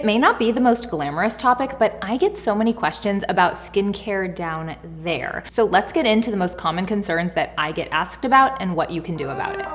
It may not be the most glamorous topic, but I get so many questions about skincare down there. So let's get into the most common concerns that I get asked about and what you can do about it.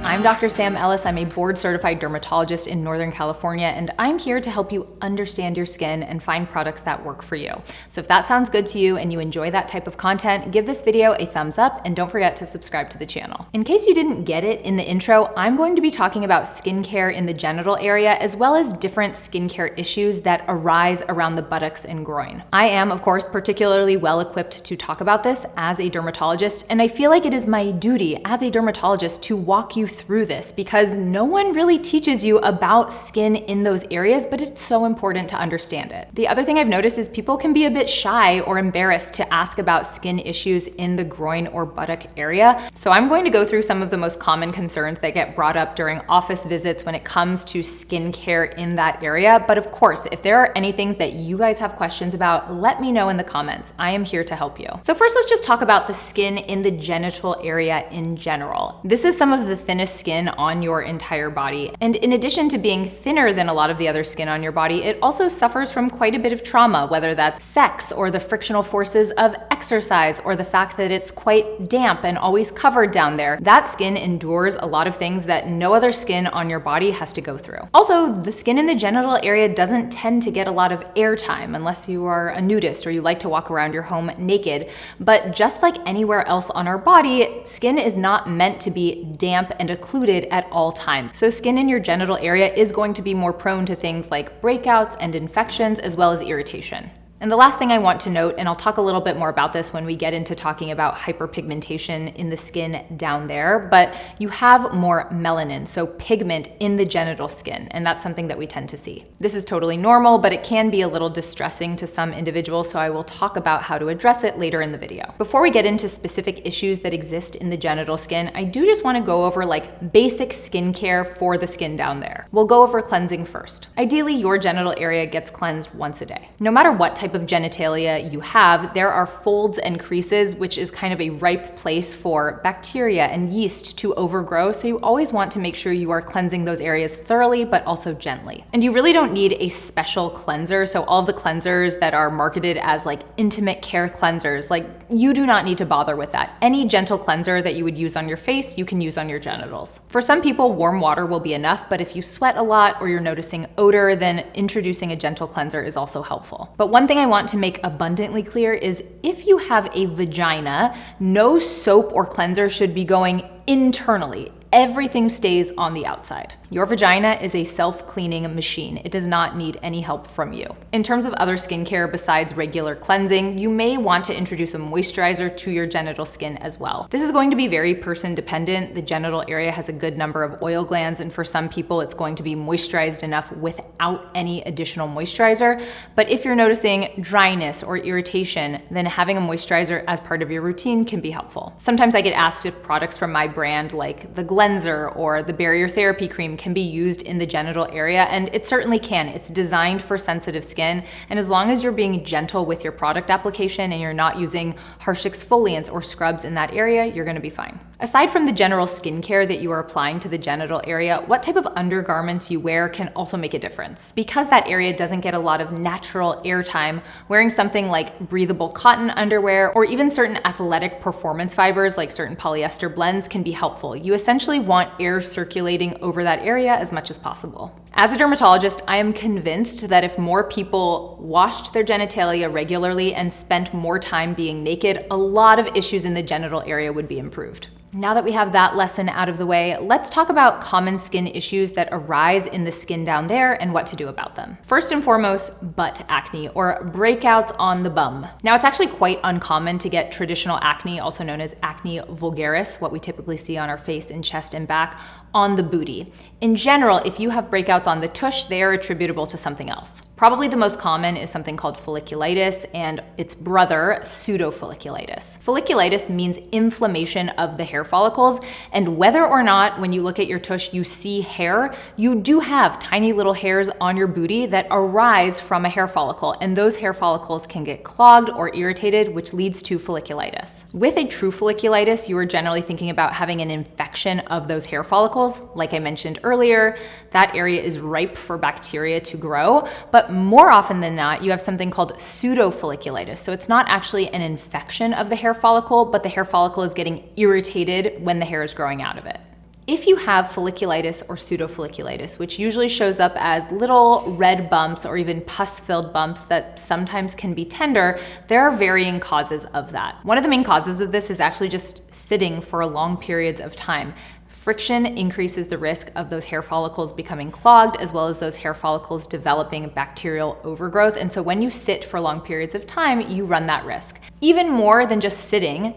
I'm Dr. Sam Ellis. I'm a board-certified dermatologist in Northern California, and I'm here to help you understand your skin and find products that work for you. So if that sounds good to you and you enjoy that type of content, give this video a thumbs up and don't forget to subscribe to the channel. In case you didn't get it in the intro, I'm going to be talking about skincare in the genital area as well as different skincare issues that arise around the buttocks and groin. I am, of course, particularly well equipped to talk about this as a dermatologist, and I feel like it is my duty as a dermatologist to walk you through this because no one really teaches you about skin in those areas, but it's so important to understand it. The other thing I've noticed is people can be a bit shy or embarrassed to ask about skin issues in the groin or buttock area. So I'm going to go through some of the most common concerns that get brought up during office visits when it comes to skincare in that area. But of course, if there are any things that you guys have questions about, let me know in the comments. I am here to help you. So first, let's just talk about the skin in the genital area in general. This is some of the thinnest skin on your entire body. And in addition to being thinner than a lot of the other skin on your body, it also suffers from quite a bit of trauma, whether that's sex or the frictional forces of exercise or the fact that it's quite damp and always covered down there. That skin endures a lot of things that no other skin on your body has to go through. Also, the skin in the genital area doesn't tend to get a lot of airtime unless you are a nudist or you like to walk around your home naked. But just like anywhere else on our body, skin is not meant to be damp and occluded at all times. So skin in your genital area is going to be more prone to things like breakouts and infections as well as irritation. And the last thing I want to note, and I'll talk a little bit more about this when we get into talking about hyperpigmentation in the skin down there, but you have more melanin, so pigment in the genital skin, and that's something that we tend to see. This is totally normal, but it can be a little distressing to some individuals, so I will talk about how to address it later in the video. Before we get into specific issues that exist in the genital skin, I do just want to go over like basic skincare for the skin down there. We'll go over cleansing first. Ideally, your genital area gets cleansed once a day. No matter what type of genitalia you have, there are folds and creases, which is kind of a ripe place for bacteria and yeast to overgrow. So you always want to make sure you are cleansing those areas thoroughly, but also gently. And you really don't need a special cleanser. So all the cleansers that are marketed as like intimate care cleansers, like you do not need to bother with that. Any gentle cleanser that you would use on your face, you can use on your genitals. For some people, warm water will be enough, but if you sweat a lot or you're noticing odor, then introducing a gentle cleanser is also helpful. But one thing I want to make abundantly clear is if you have a vagina, no soap or cleanser should be going internally. Everything stays on the outside. Your vagina is a self-cleaning machine. It does not need any help from you. In terms of other skincare besides regular cleansing, you may want to introduce a moisturizer to your genital skin as well. This is going to be very person dependent. The genital area has a good number of oil glands, and for some people it's going to be moisturized enough without any additional moisturizer. But if you're noticing dryness or irritation, then having a moisturizer as part of your routine can be helpful. Sometimes I get asked if products from my brand like the cleanser or the barrier therapy cream can be used in the genital area, and it certainly can. It's designed for sensitive skin, and as long as you're being gentle with your product application and you're not using harsh exfoliants or scrubs in that area, you're gonna be fine. Aside from the general skincare that you are applying to the genital area, what type of undergarments you wear can also make a difference. Because that area doesn't get a lot of natural airtime, wearing something like breathable cotton underwear or even certain athletic performance fibers like certain polyester blends can be helpful. You essentially want air circulating over that area as much as possible. As a dermatologist, I am convinced that if more people washed their genitalia regularly and spent more time being naked, a lot of issues in the genital area would be improved. Now that we have that lesson out of the way, let's talk about common skin issues that arise in the skin down there and what to do about them. First and foremost, butt acne or breakouts on the bum. Now, it's actually quite uncommon to get traditional acne, also known as acne vulgaris, what we typically see on our face and chest and back, on the booty. In general, if you have breakouts on the tush, they are attributable to something else. Probably the most common is something called folliculitis and its brother, pseudofolliculitis. Folliculitis means inflammation of the hair follicles, and whether or not when you look at your tush you see hair, you do have tiny little hairs on your booty that arise from a hair follicle, and those hair follicles can get clogged or irritated, which leads to folliculitis. With a true folliculitis, you are generally thinking about having an infection of those hair follicles, follicles, like I mentioned earlier, that area is ripe for bacteria to grow. But more often than not, you have something called pseudofolliculitis. So it's not actually an infection of the hair follicle, but the hair follicle is getting irritated when the hair is growing out of it. If you have folliculitis or pseudofolliculitis, which usually shows up as little red bumps or even pus-filled bumps that sometimes can be tender, there are varying causes of that. One of the main causes of this is actually just sitting for long periods of time. Friction increases the risk of those hair follicles becoming clogged, as well as those hair follicles developing bacterial overgrowth. And so when you sit for long periods of time, you run that risk. Even more than just sitting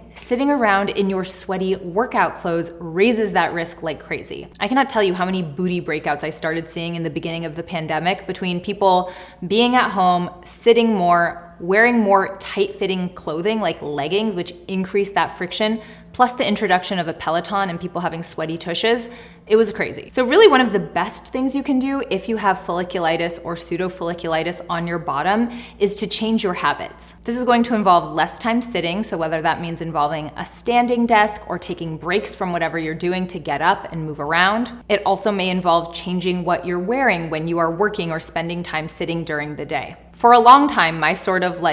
around in your sweaty workout clothes raises that risk like crazy. I cannot tell you how many booty breakouts I started seeing in the beginning of the pandemic between people being at home, sitting more, wearing more tight-fitting clothing like leggings, which increase that friction, plus the introduction of a Peloton and people having sweaty tushes. It was crazy. So really one of the best things you can do if you have folliculitis or pseudofolliculitis on your bottom is to change your habits. This is going to involve less time sitting, so whether that means involving a standing desk or taking breaks from whatever you're doing to get up and move around. It also may involve changing what you're wearing when you are working or spending time sitting during the day. For a long time, my sort of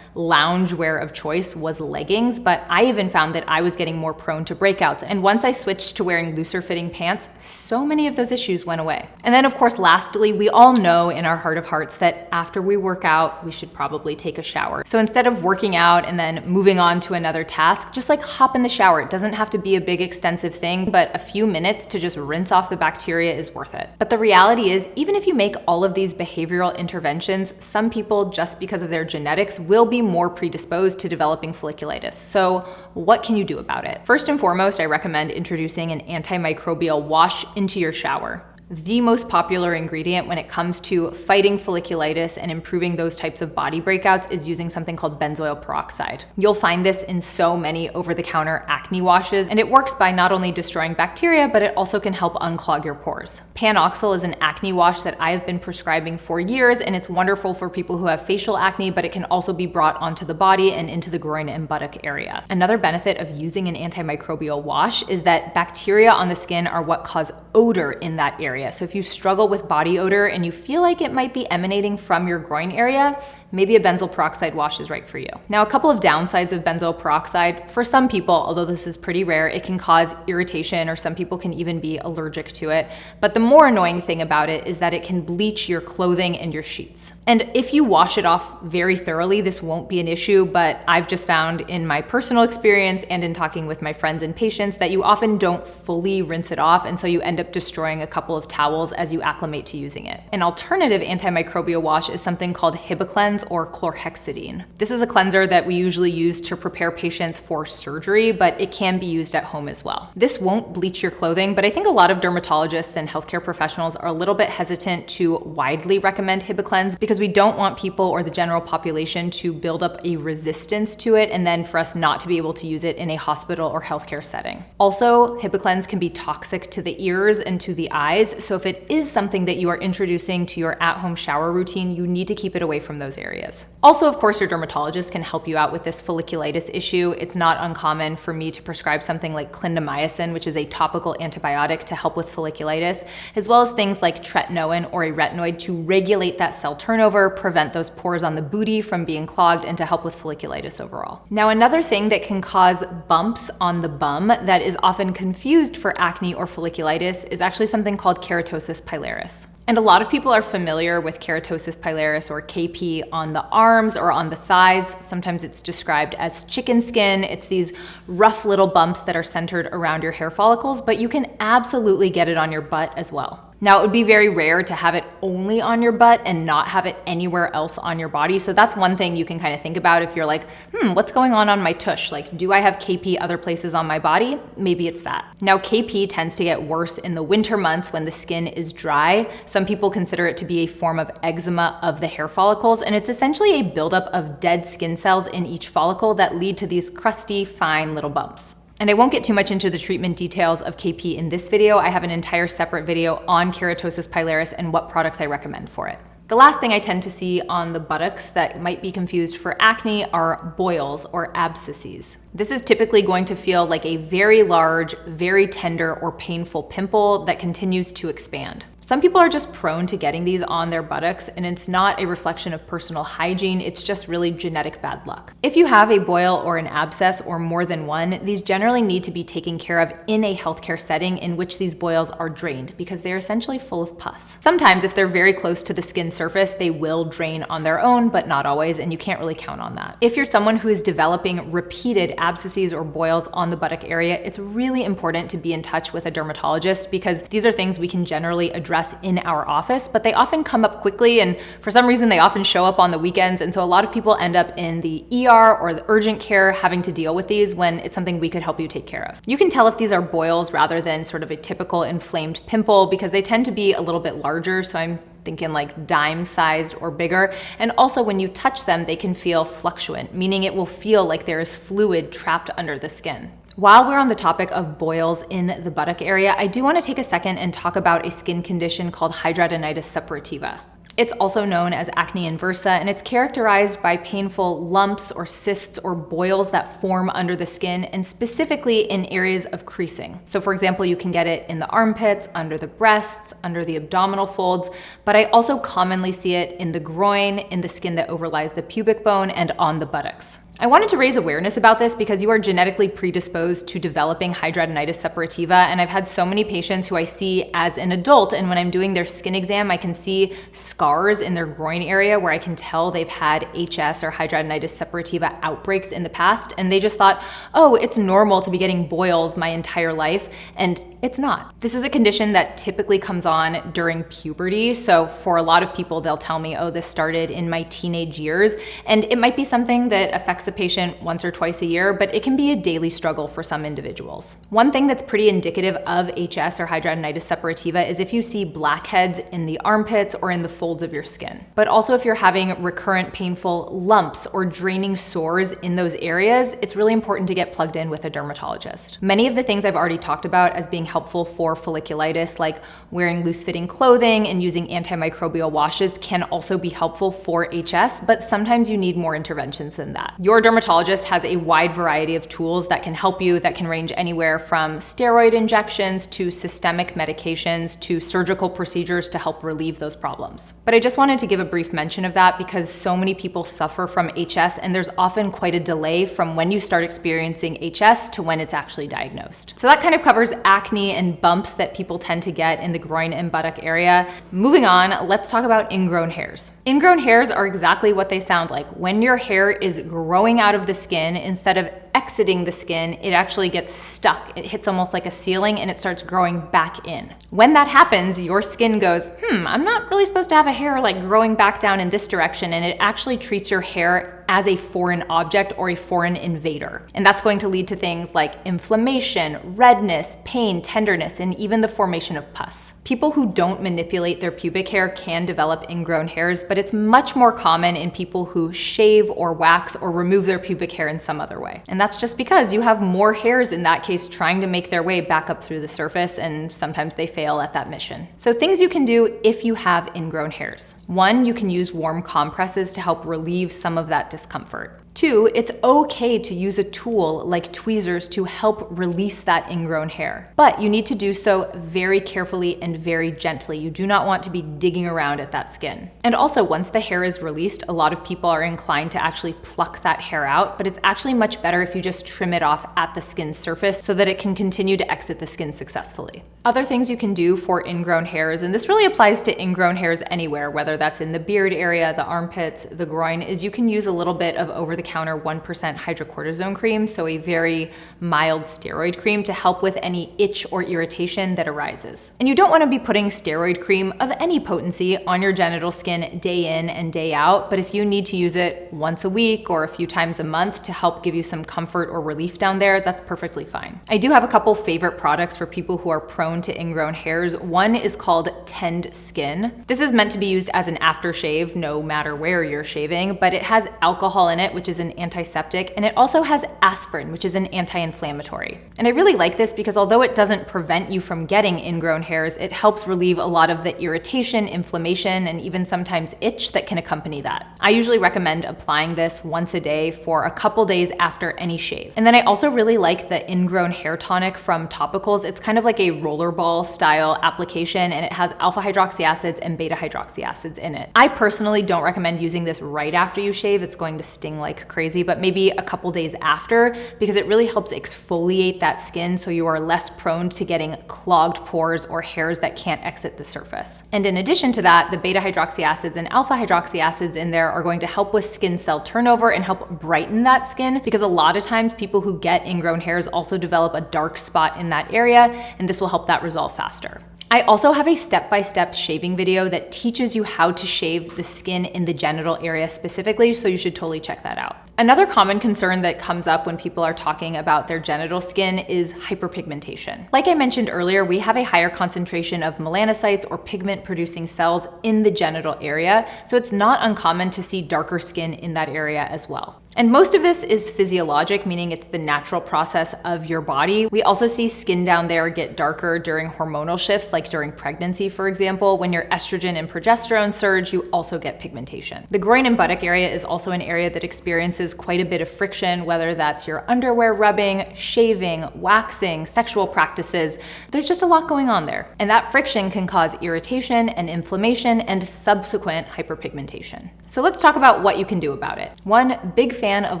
lounge wear of choice was leggings, but I even found that I was getting more prone to breakouts. And once I switched to wearing looser fitting pants, so many of those issues went away. And then of course, lastly, we all know in our heart of hearts that after we work out, we should probably take a shower. So instead of working out and then moving on to another task, just hop in the shower. It doesn't have to be a big extensive thing, but a few minutes to just rinse off the bacteria is worth it. But the reality is, even if you make all of these behavioral interventions, some people, just because of their genetics, will be more predisposed to developing folliculitis. So what can you do about it? First and foremost, I recommend introducing an antimicrobial wash into your shower. The most popular ingredient when it comes to fighting folliculitis and improving those types of body breakouts is using something called benzoyl peroxide. You'll find this in so many over-the-counter acne washes, and it works by not only destroying bacteria, but it also can help unclog your pores. Panoxyl is an acne wash that I have been prescribing for years, and it's wonderful for people who have facial acne, but it can also be brought onto the body and into the groin and buttock area. Another benefit of using an antimicrobial wash is that bacteria on the skin are what cause odor in that area. So if you struggle with body odor and you feel like it might be emanating from your groin area, maybe a benzoyl peroxide wash is right for you. Now, a couple of downsides of benzoyl peroxide. For some people, although this is pretty rare, it can cause irritation, or some people can even be allergic to it. But the more annoying thing about it is that it can bleach your clothing and your sheets. And if you wash it off very thoroughly, this won't be an issue, but I've just found in my personal experience and in talking with my friends and patients that you often don't fully rinse it off, and so you end up destroying a couple of towels as you acclimate to using it. An alternative antimicrobial wash is something called Hibiclens or chlorhexidine. This is a cleanser that we usually use to prepare patients for surgery, but it can be used at home as well. This won't bleach your clothing, but I think a lot of dermatologists and healthcare professionals are a little bit hesitant to widely recommend Hibiclens because we don't want people or the general population to build up a resistance to it and then for us not to be able to use it in a hospital or healthcare setting. Also, Hibiclens can be toxic to the ears and to the eyes, so if it is something that you are introducing to your at-home shower routine, you need to keep it away from those areas. Also, of course, your dermatologist can help you out with this folliculitis issue. It's not uncommon for me to prescribe something like clindamycin, which is a topical antibiotic to help with folliculitis, as well as things like tretinoin or a retinoid to regulate that cell turnover, prevent those pores on the booty from being clogged, and to help with folliculitis overall. Now, another thing that can cause bumps on the bum that is often confused for acne or folliculitis is actually something called keratosis pilaris. And a lot of people are familiar with keratosis pilaris or KP on the arms or on the thighs. Sometimes it's described as chicken skin. It's these rough little bumps that are centered around your hair follicles, but you can absolutely get it on your butt as well. Now, it would be very rare to have it only on your butt and not have it anywhere else on your body. So that's one thing you can kind of think about if you're like, what's going on my tush? Like, do I have KP other places on my body? Maybe it's that. Now, KP tends to get worse in the winter months when the skin is dry. Some people consider it to be a form of eczema of the hair follicles, and it's essentially a buildup of dead skin cells in each follicle that lead to these crusty, fine little bumps. And I won't get too much into the treatment details of KP in this video. I have an entire separate video on keratosis pilaris and what products I recommend for it. The last thing I tend to see on the buttocks that might be confused for acne are boils or abscesses. This is typically going to feel like a very large, very tender or painful pimple that continues to expand. Some people are just prone to getting these on their buttocks, and it's not a reflection of personal hygiene, it's just really genetic bad luck. If you have a boil or an abscess or more than one, these generally need to be taken care of in a healthcare setting in which these boils are drained because they're essentially full of pus. Sometimes if they're very close to the skin surface, they will drain on their own, but not always, and you can't really count on that. If you're someone who is developing repeated abscesses or boils on the buttock area, it's really important to be in touch with a dermatologist because these are things we can generally address in our office, but they often come up quickly, and for some reason they often show up on the weekends, and so a lot of people end up in the ER or the urgent care having to deal with these when it's something we could help you take care of. You can tell if these are boils rather than sort of a typical inflamed pimple because they tend to be a little bit larger, so I'm thinking like dime-sized or bigger. And also when you touch them, they can feel fluctuant, meaning it will feel like there is fluid trapped under the skin. While we're on the topic of boils in the buttock area, I do want to take a second and talk about a skin condition called Hydranitis Septiva. It's also known as acne inversa, and it's characterized by painful lumps or cysts or boils that form under the skin, and specifically in areas of creasing. So for example, you can get it in the armpits, under the breasts, under the abdominal folds, but I also commonly see it in the groin, in the skin that overlies the pubic bone, and on the buttocks. I wanted to raise awareness about this because you are genetically predisposed to developing Hydranitis Septiva, and I've had so many patients who I see as an adult, and when I'm doing their skin exam, I can see scars in their groin area where I can tell they've had HS or Hydranitis Septiva outbreaks in the past, and they just thought, oh, it's normal to be getting boils my entire life, and it's not. This is a condition that typically comes on during puberty, so for a lot of people, they'll tell me, oh, this started in my teenage years, and it might be something that affects a patient once or twice a year, but it can be a daily struggle for some individuals. One thing that's pretty indicative of HS or Hydranitis Septiva is if you see blackheads in the armpits or in the folds of your skin. But also if you're having recurrent painful lumps or draining sores in those areas, it's really important to get plugged in with a dermatologist. Many of the things I've already talked about as being helpful for folliculitis, like wearing loose-fitting clothing and using antimicrobial washes, can also be helpful for HS, but sometimes you need more interventions than that. Your dermatologist has a wide variety of tools that can help you that can range anywhere from steroid injections to systemic medications to surgical procedures to help relieve those problems. But I just wanted to give a brief mention of that because so many people suffer from HS, and there's often quite a delay from when you start experiencing HS to when it's actually diagnosed. So that kind of covers acne and bumps that people tend to get in the groin and buttock area. Moving on, let's talk about ingrown hairs. Ingrown hairs are exactly what they sound like. When your hair is growing out of the skin, instead of exiting the skin, it actually gets stuck. It hits almost like a ceiling and it starts growing back in. When that happens, your skin goes, I'm not really supposed to have a hair like growing back down in this direction, and it actually treats your hair as a foreign object or a foreign invader. And that's going to lead to things like inflammation, redness, pain, tenderness, and even the formation of pus. People who don't manipulate their pubic hair can develop ingrown hairs, but it's much more common in people who shave or wax or remove their pubic hair in some other way. And that's just because you have more hairs in that case trying to make their way back up through the surface, and sometimes they fail at that mission. So things you can do if you have ingrown hairs. 1, you can use warm compresses to help relieve some of that discomfort. 2, it's okay to use a tool like tweezers to help release that ingrown hair, but you need to do so very carefully and very gently. You do not want to be digging around at that skin. And also, once the hair is released, a lot of people are inclined to actually pluck that hair out, but it's actually much better if you just trim it off at the skin surface so that it can continue to exit the skin successfully. Other things you can do for ingrown hairs, and this really applies to ingrown hairs anywhere, whether that's in the beard area, the armpits, the groin, is you can use a little bit of over-the-counter 1% hydrocortisone cream, so a very mild steroid cream to help with any itch or irritation that arises. And you don't want to be putting steroid cream of any potency on your genital skin day in and day out, but if you need to use it once a week or a few times a month to help give you some comfort or relief down there, that's perfectly fine. I do have a couple favorite products for people who are prone to ingrown hairs. One is called Tend Skin. This is meant to be used as an aftershave no matter where you're shaving, but it has alcohol in it, which which is an antiseptic, and it also has aspirin, which is an anti-inflammatory. And I really like this because although it doesn't prevent you from getting ingrown hairs, it helps relieve a lot of the irritation, inflammation, and even sometimes itch that can accompany that. I usually recommend applying this once a day for a couple days after any shave. And then I also really like the Ingrown Hair Tonic from Topicals. It's kind of like a rollerball style application, and it has alpha hydroxy acids and beta hydroxy acids in it. I personally don't recommend using this right after you shave. It's going to sting like crazy, but maybe a couple days after, because it really helps exfoliate that skin so you are less prone to getting clogged pores or hairs that can't exit the surface. And in addition to that, the beta hydroxy acids and alpha hydroxy acids in there are going to help with skin cell turnover and help brighten that skin, because a lot of times people who get ingrown hairs also develop a dark spot in that area, and this will help that resolve faster. I also have a step-by-step shaving video that teaches you how to shave the skin in the genital area specifically, so you should totally check that out. Another common concern that comes up when people are talking about their genital skin is hyperpigmentation. Like I mentioned earlier, we have a higher concentration of melanocytes or pigment-producing cells in the genital area, so it's not uncommon to see darker skin in that area as well. And most of this is physiologic, meaning it's the natural process of your body. We also see skin down there get darker during hormonal shifts, like during pregnancy, for example. When your estrogen and progesterone surge, you also get pigmentation. The groin and buttock area is also an area that experiences quite a bit of friction, whether that's your underwear rubbing, shaving, waxing, sexual practices. There's just a lot going on there. And that friction can cause irritation and inflammation and subsequent hyperpigmentation. So let's talk about what you can do about it. One, big fan of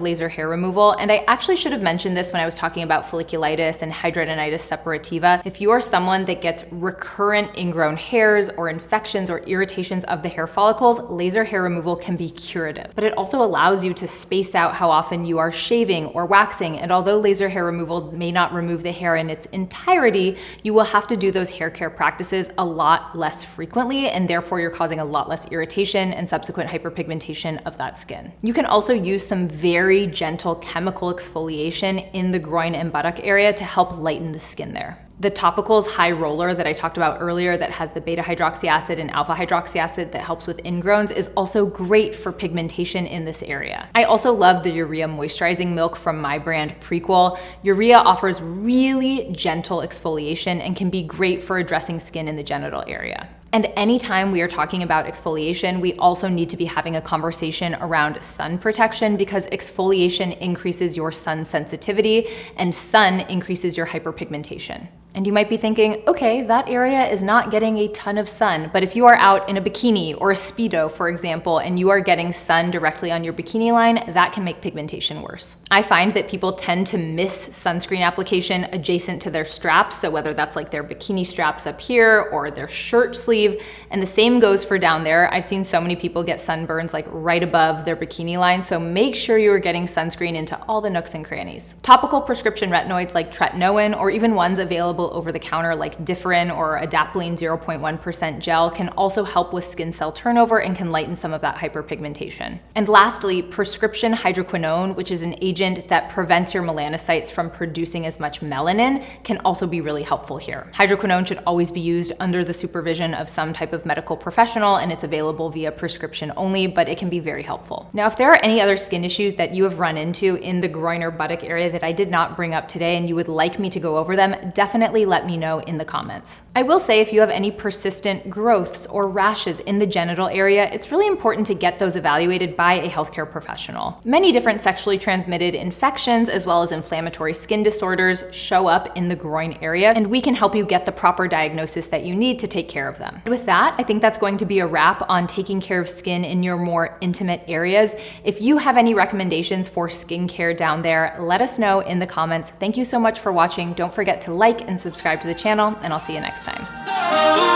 laser hair removal, and I actually should have mentioned this when I was talking about folliculitis and Hydranitis Septiva. If you are someone that gets recurrent ingrown hairs or infections or irritations of the hair follicles, laser hair removal can be curative. But it also allows you to space out how often you are shaving or waxing, and although laser hair removal may not remove the hair in its entirety, you will have to do those hair care practices a lot less frequently, and therefore you're causing a lot less irritation and subsequent hyperpigmentation of that skin. You can also use some very gentle chemical exfoliation in the groin and buttock area to help lighten the skin there. The Topicals High Roller that I talked about earlier that has the beta hydroxy acid and alpha hydroxy acid that helps with ingrowns is also great for pigmentation in this area. I also love the Urea Moisturizing Milk from my brand Prequel. Urea offers really gentle exfoliation and can be great for addressing skin in the genital area. And anytime we are talking about exfoliation, we also need to be having a conversation around sun protection, because exfoliation increases your sun sensitivity and sun increases your hyperpigmentation. And you might be thinking, okay, that area is not getting a ton of sun, but if you are out in a bikini or a Speedo, for example, and you are getting sun directly on your bikini line, that can make pigmentation worse. I find that people tend to miss sunscreen application adjacent to their straps, so whether that's like their bikini straps up here or their shirt sleeve, and the same goes for down there. I've seen so many people get sunburns like right above their bikini line, so make sure you are getting sunscreen into all the nooks and crannies. Topical prescription retinoids like tretinoin, or even ones available over the counter like Differin or Adapalene 0.1% gel, can also help with skin cell turnover and can lighten some of that hyperpigmentation. And lastly, prescription hydroquinone, which is an agent that prevents your melanocytes from producing as much melanin, can also be really helpful here. Hydroquinone should always be used under the supervision of some type of medical professional, and it's available via prescription only, but it can be very helpful. Now, if there are any other skin issues that you have run into in the groin or buttock area that I did not bring up today and you would like me to go over them, definitely let me know in the comments. I will say, if you have any persistent growths or rashes in the genital area, it's really important to get those evaluated by a healthcare professional. Many different sexually transmitted infections as well as inflammatory skin disorders show up in the groin area, and we can help you get the proper diagnosis that you need to take care of them. With that, I think that's going to be a wrap on taking care of skin in your more intimate areas. If you have any recommendations for skincare down there, let us know in the comments. Thank you so much for watching. Don't forget to like and subscribe to the channel, and I'll see you next time.